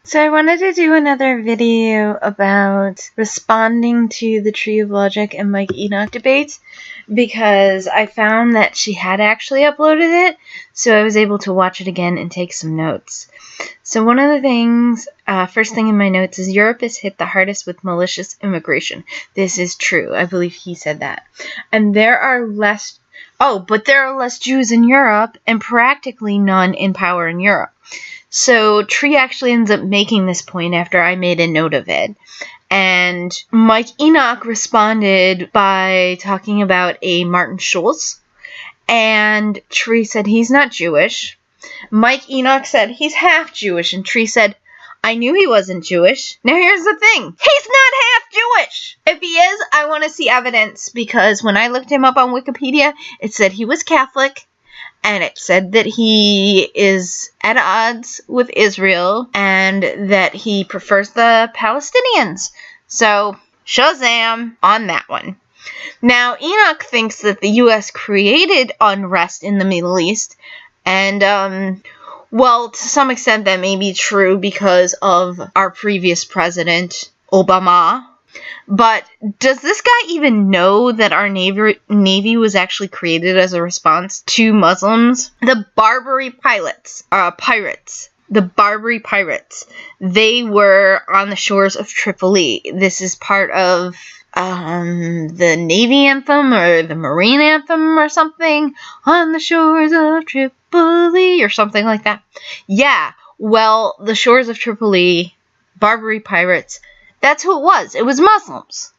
So I wanted to do another video about responding to the Tree of Logic and Mike Enoch debate because I found that she had actually uploaded it, so I was able to watch it again and take some notes. So one of the things, first thing in my notes is Europe is hit the hardest with malicious immigration. This is true. I believe he said that. And there are less Jews in Europe and practically none in power in Europe. So Tree actually ends up making this point after I made a note of it. And Mike Enoch responded by talking about a Martin Schulz. And Tree said he's not Jewish. Mike Enoch said he's half Jewish. And Tree said, I knew he wasn't Jewish. Now here's the thing. He's not half Jewish. If he is, I want to see evidence because when I looked him up on Wikipedia, it said he was Catholic. And it said that he is at odds with Israel and that he prefers the Palestinians. So, Shazam on that one. Now, Enoch thinks that the U.S. created unrest in the Middle East. And, to some extent that may be true because of our previous president, Obama. But does this guy even know that our Navy was actually created as a response to Muslims? The Barbary pirates, they were on the shores of Tripoli. This is part of the Navy anthem or the Marine anthem or something. On the shores of Tripoli or something like that. Yeah, well, the shores of Tripoli, Barbary pirates, that's who it was. It was Muslims.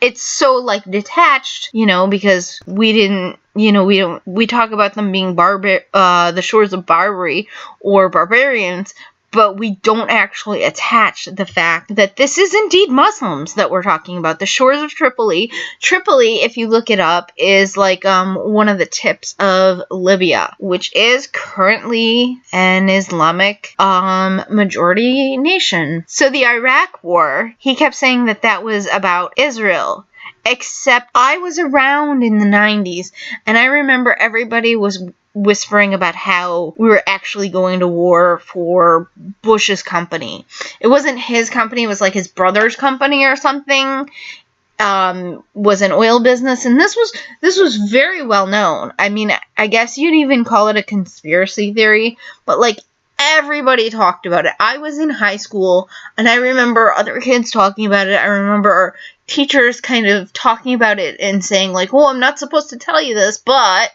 It's so, detached, because we talk about them being the shores of Barbary or barbarians, but we don't actually attach the fact that this is indeed Muslims that we're talking about. The shores of Tripoli. Tripoli, if you look it up, is one of the tips of Libya, which is currently an Islamic majority nation. So the Iraq War, he kept saying that was about Israel. Except I was around in the 90s, and I remember everybody was whispering about how we were actually going to war for Bush's company. It wasn't his company, it was his brother's company or something. Was an oil business, and this was very well known. I mean, I guess you'd even call it a conspiracy theory, but everybody talked about it. I was in high school, and I remember other kids talking about it. I remember teachers kind of talking about it and saying, I'm not supposed to tell you this, but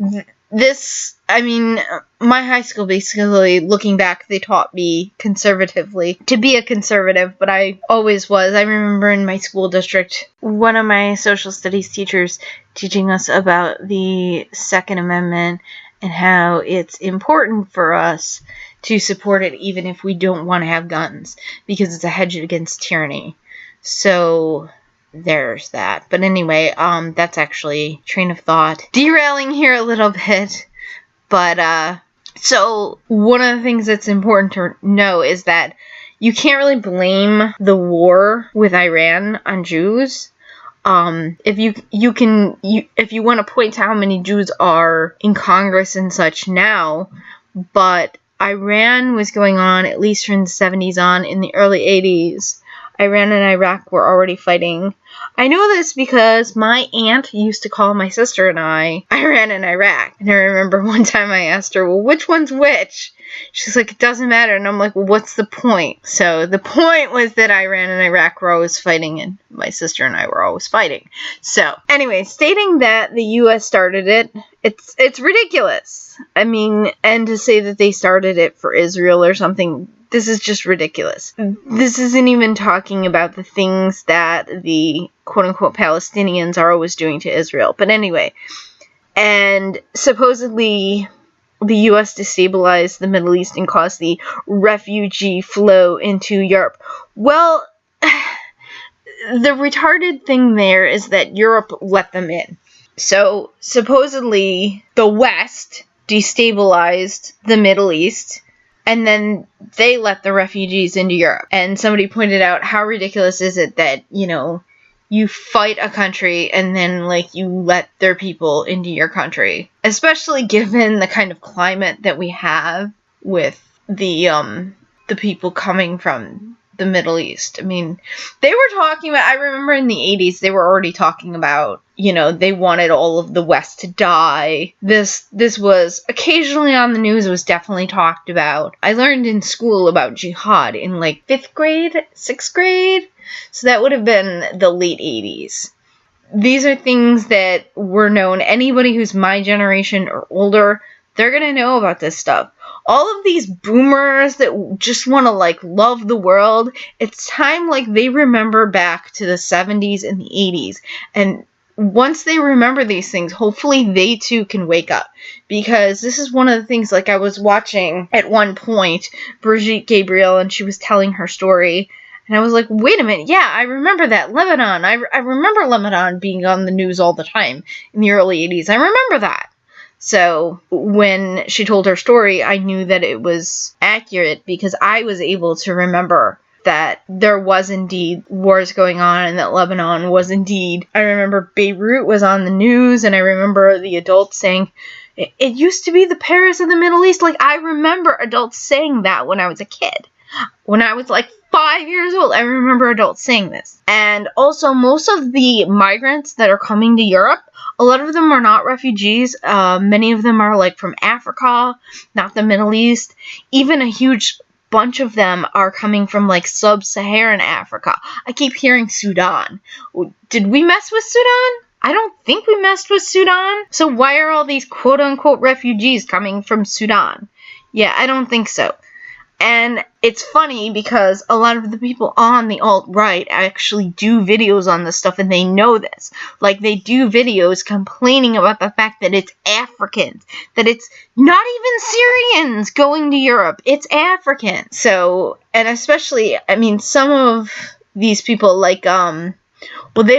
my high school, basically, looking back, they taught me conservatively to be a conservative, but I always was. I remember in my school district, one of my social studies teachers teaching us about the Second Amendment and how it's important for us to support it even if we don't want to have guns, because it's a hedge against tyranny. So there's that. But anyway, that's actually train of thought. Derailing here a little bit. But, so one of the things that's important to know is that you can't really blame the war with Iran on Jews. If you want to point to how many Jews are in Congress and such now, but Iran was going on, at least from the 70s on, in the early 80s. Iran and Iraq were already fighting. I know this because my aunt used to call my sister and I Iran and Iraq. And I remember one time I asked her, well, which one's which? She's like, it doesn't matter. And I'm like, well, what's the point? So the point was that Iran and Iraq were always fighting, and my sister and I were always fighting. So anyway, stating that the U.S. started it, it's ridiculous. I mean, and to say that they started it for Israel or something, this is just ridiculous. This isn't even talking about the things that the quote-unquote Palestinians are always doing to Israel. But anyway, and supposedly the U.S. destabilized the Middle East and caused the refugee flow into Europe. Well, the retarded thing there is that Europe let them in. So supposedly the West destabilized the Middle East, and then they let the refugees into Europe. And somebody pointed out, how ridiculous is it that, you fight a country and then, you let their people into your country? Especially given the kind of climate that we have with the the people coming from the Middle East. I mean, they were talking about, I remember in the 80s, they were already talking about, they wanted all of the West to die. This was occasionally on the news. It was definitely talked about. I learned in school about jihad in like 5th grade, 6th grade. So that would have been the late 80s. These are things that were known. Anybody who's my generation or older, they're going to know about this stuff. All of these boomers that just want to, love the world, it's time, they remember back to the 70s and the 80s. And once they remember these things, hopefully they too can wake up. Because this is one of the things, I was watching at one point, Brigitte Gabriel, and she was telling her story. And I was like, wait a minute, yeah, I remember that, Lebanon. I remember Lebanon being on the news all the time in the early 80s. I remember that. So when she told her story, I knew that it was accurate because I was able to remember that there was indeed wars going on and that Lebanon was indeed. I remember Beirut was on the news, and I remember the adults saying, it used to be the Paris of the Middle East. I remember adults saying that when I was a kid. When I was 5 years old, I remember adults saying this. And also, most of the migrants that are coming to Europe, a lot of them are not refugees. Many of them are from Africa, not the Middle East. Even a huge bunch of them are coming from sub-Saharan Africa. I keep hearing Sudan. Did we mess with Sudan? I don't think we messed with Sudan. So why are all these quote-unquote refugees coming from Sudan? Yeah, I don't think so. And it's funny because a lot of the people on the alt-right actually do videos on this stuff, and they know this. They do videos complaining about the fact that it's Africans, that it's not even Syrians going to Europe, it's Africans. So, and especially, some of these people, they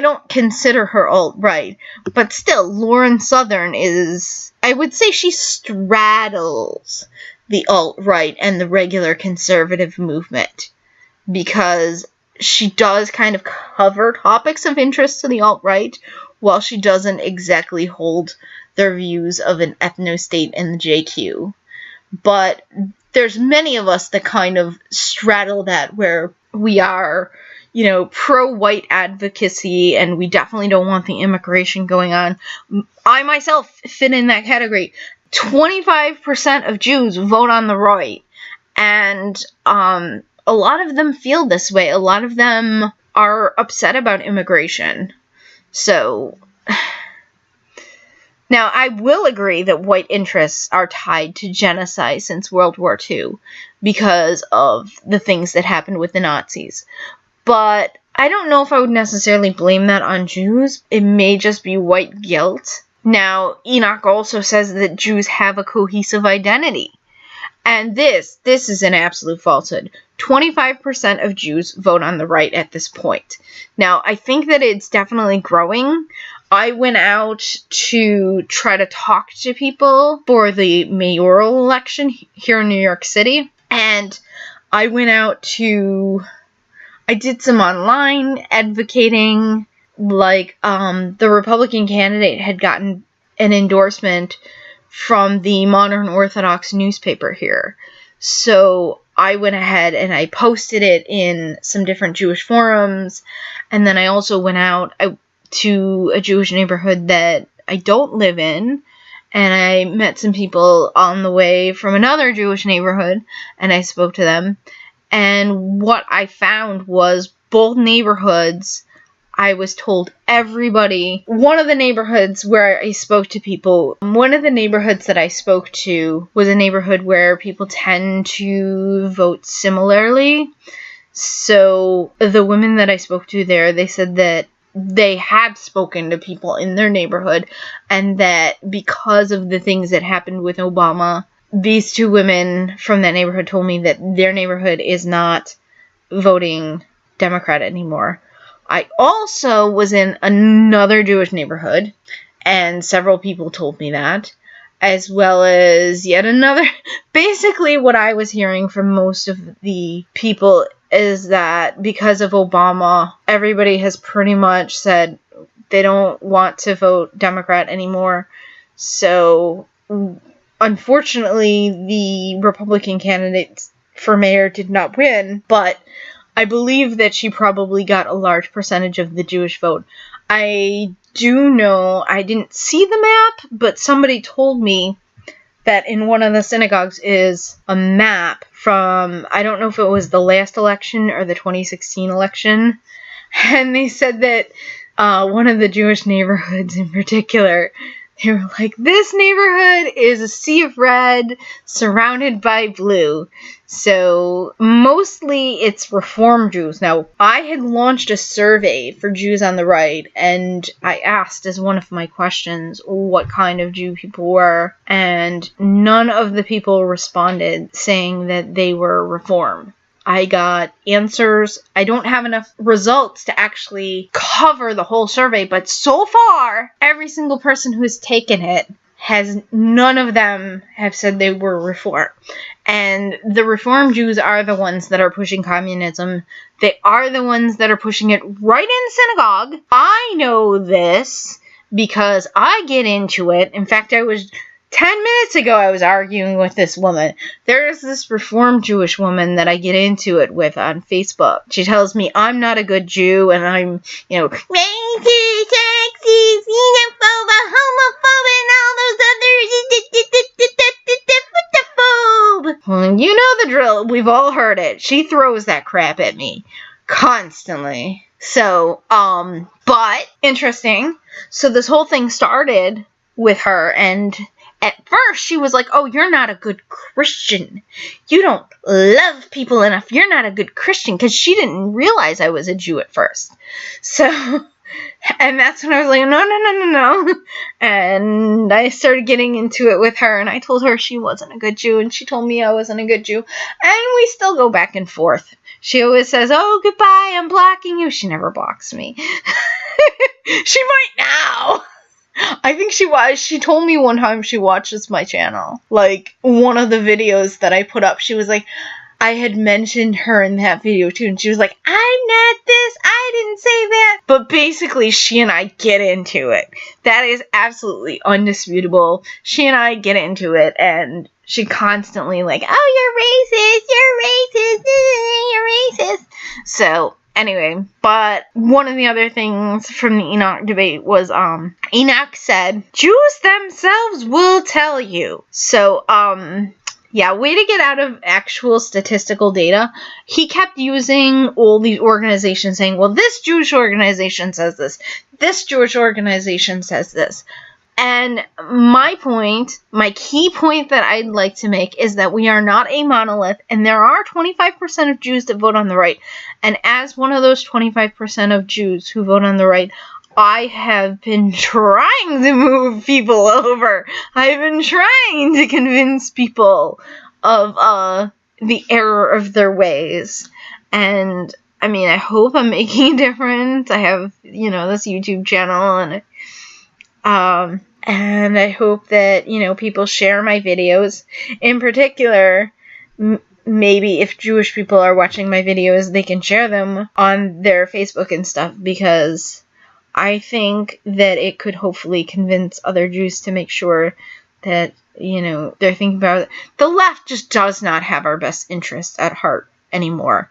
don't consider her alt-right, but still, Lauren Southern is, I would say she straddles the alt-right and the regular conservative movement, because she does kind of cover topics of interest to the alt-right, while she doesn't exactly hold their views of an ethno-state and the JQ. But there's many of us that kind of straddle that, where we are, pro-white advocacy, and we definitely don't want the immigration going on. I myself fit in that category. 25% of Jews vote on the right, and a lot of them feel this way. A lot of them are upset about immigration. So, now I will agree that white interests are tied to genocide since World War II because of the things that happened with the Nazis. But I don't know if I would necessarily blame that on Jews. It may just be white guilt. Now, Enoch also says that Jews have a cohesive identity. And this is an absolute falsehood. 25% of Jews vote on the right at this point. Now, I think that it's definitely growing. I went out to try to talk to people for the mayoral election here in New York City. And I did some online advocating. The Republican candidate had gotten an endorsement from the Modern Orthodox newspaper here. So I went ahead and I posted it in some different Jewish forums, and then I also went out to a Jewish neighborhood that I don't live in, and I met some people on the way from another Jewish neighborhood, and I spoke to them. And what I found was both neighborhoods, I was told one of the neighborhoods where I spoke to people, one of the neighborhoods that I spoke to was a neighborhood where people tend to vote similarly. So the women that I spoke to there, they said that they had spoken to people in their neighborhood, and that because of the things that happened with Obama, these two women from that neighborhood told me that their neighborhood is not voting Democrat anymore. I also was in another Jewish neighborhood, and several people told me that, as well as yet another. Basically, what I was hearing from most of the people is that because of Obama, everybody has pretty much said they don't want to vote Democrat anymore. So, unfortunately, the Republican candidates for mayor did not win, but I believe that she probably got a large percentage of the Jewish vote. I do know, I didn't see the map, but somebody told me that in one of the synagogues is a map from, I don't know if it was the last election or the 2016 election, and they said that one of the Jewish neighborhoods in particular, they were like, this neighborhood is a sea of red surrounded by blue. So mostly it's Reform Jews. Now, I had launched a survey for Jews on the right, and I asked as one of my questions what kind of Jew people were, and none of the people responded saying that they were Reform. I got answers. I don't have enough results to actually cover the whole survey, but so far, every single person who's taken it none of them have said they were Reform. And the Reform Jews are the ones that are pushing communism. They are the ones that are pushing it right in synagogue. I know this because I get into it. In fact, 10 minutes ago, I was arguing with this woman. There is this Reformed Jewish woman that I get into it with on Facebook. She tells me I'm not a good Jew, and I'm, racist, sexist, xenophobe, homophobe, and all those others. Well, you know the drill. We've all heard it. She throws that crap at me constantly. So, but interesting. So this whole thing started with her, and at first, she was like, oh, you're not a good Christian. You don't love people enough. You're not a good Christian, because she didn't realize I was a Jew at first. So, and that's when I was like, no. And I started getting into it with her, and I told her she wasn't a good Jew, and she told me I wasn't a good Jew. And we still go back and forth. She always says, oh, goodbye, I'm blocking you. She never blocks me. She might now. I think she was. She told me one time she watches my channel. Like, one of the videos that I put up, she was like, I had mentioned her in that video too, and she was like, I'm not this, I didn't say that. But basically, she and I get into it. That is absolutely undisputable. She and I get into it, and she constantly like, oh, you're racist. So, anyway, but one of the other things from the Enoch debate was, Enoch said, Jews themselves will tell you. So, yeah, way to get out of actual statistical data. He kept using all these organizations saying, well, this Jewish organization says this Jewish organization says this. And my key point that I'd like to make is that we are not a monolith, and there are 25% of Jews that vote on the right. And as one of those 25% of Jews who vote on the right, I have been trying to move people over. I've been trying to convince people of the error of their ways. And, I mean, I hope I'm making a difference. I have, this YouTube channel, and I hope that, people share my videos. In particular, maybe if Jewish people are watching my videos, they can share them on their Facebook and stuff, because I think that it could hopefully convince other Jews to make sure that, they're thinking about it. The left just does not have our best interests at heart anymore.